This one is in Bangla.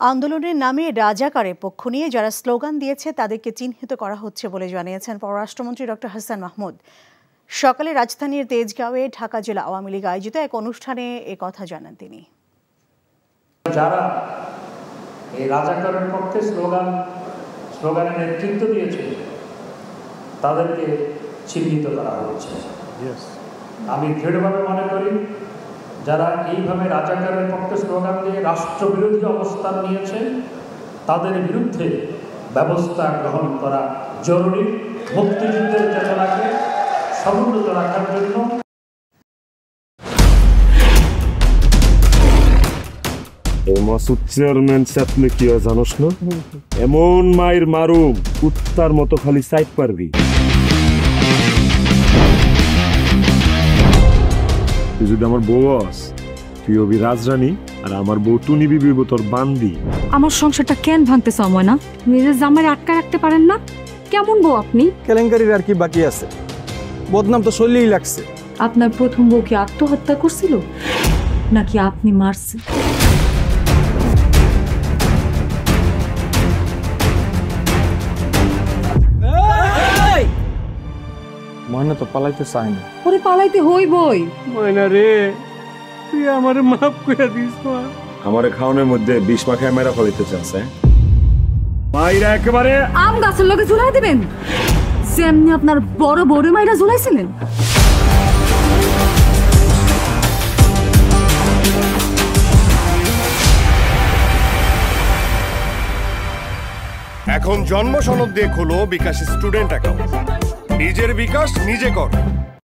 আন্দোলনের নামে রাজাকারের পক্ষ নিয়ে যারা স্লোগান দিয়েছে তাদেরকে চিহ্নিত করা হচ্ছে বলে জানিয়েছেন পররাষ্ট্রমন্ত্রী ডক্টর হাসান মাহমুদ। সকালে রাজধানীর তেজগাঁওয়ে ঢাকা জেলা আওয়ামী লীগ আয়োজিত এক অনুষ্ঠানে কথা জানান তিনি। যারা এই রাজাকারের পক্ষে স্লোগানের নেতৃত্ব দিয়েছে তাদেরকে চিহ্নিত করা হচ্ছে। আমি দৃঢ়ভাবে মনে করি যারা এইভাবে রাজাকারের পক্ষে স্লোগান দিয়ে রাষ্ট্রবিরোধী অবস্থান নিয়েছে তাদের বিরুদ্ধে ব্যবস্থা গ্রহণ করা জরুরি। মুক্তিযুদ্ধের চেতনাকে সমুন্নত রাখার জন্য মাসুদ চেয়ারম্যান আপনি কি জানোস না? এমন মায়ের মারুম কুত্তার মতো খালি সাইড পারবি। তুই যদি আমার বউ আস, তুই হবি রাজরানী আর আমার বউ টুনি বিবি তোর বান্দি। আমার সংসারটা কেন ভাঙতে সময় না? নিজের জামাই আটকা রাখতে পারেন না? কেমন বউ আপনি? কেলেঙ্কারির আর কি বাকি আছে? বদনাম তো শৈলেই লাগছে। আপনার প্রথম বউ কি আত্মহত্যা করছিল নাকি আপনি মারছেন? ময়না তো পালাইতে চায় না। ওরে পালাইতে হইবই। ময়না রে, তুই আমারে মাফ করে দিস। আমারে খাওয়ানোর মধ্যে বিষ মাখায় মেরা ফলাইতে চাচ্ছে। মাইরা একেবারে আম গাছের লগে ঝুলাই দিবেন যেমনি আপনার বড় বড় মাইরা ঝুলাইছিলেন। এখন জন্ম সনদ দিয়ে খোলো বিকাশ স্টুডেন্ট অ্যাকাউন্ট। নিজের বিকাশ নিজে কর।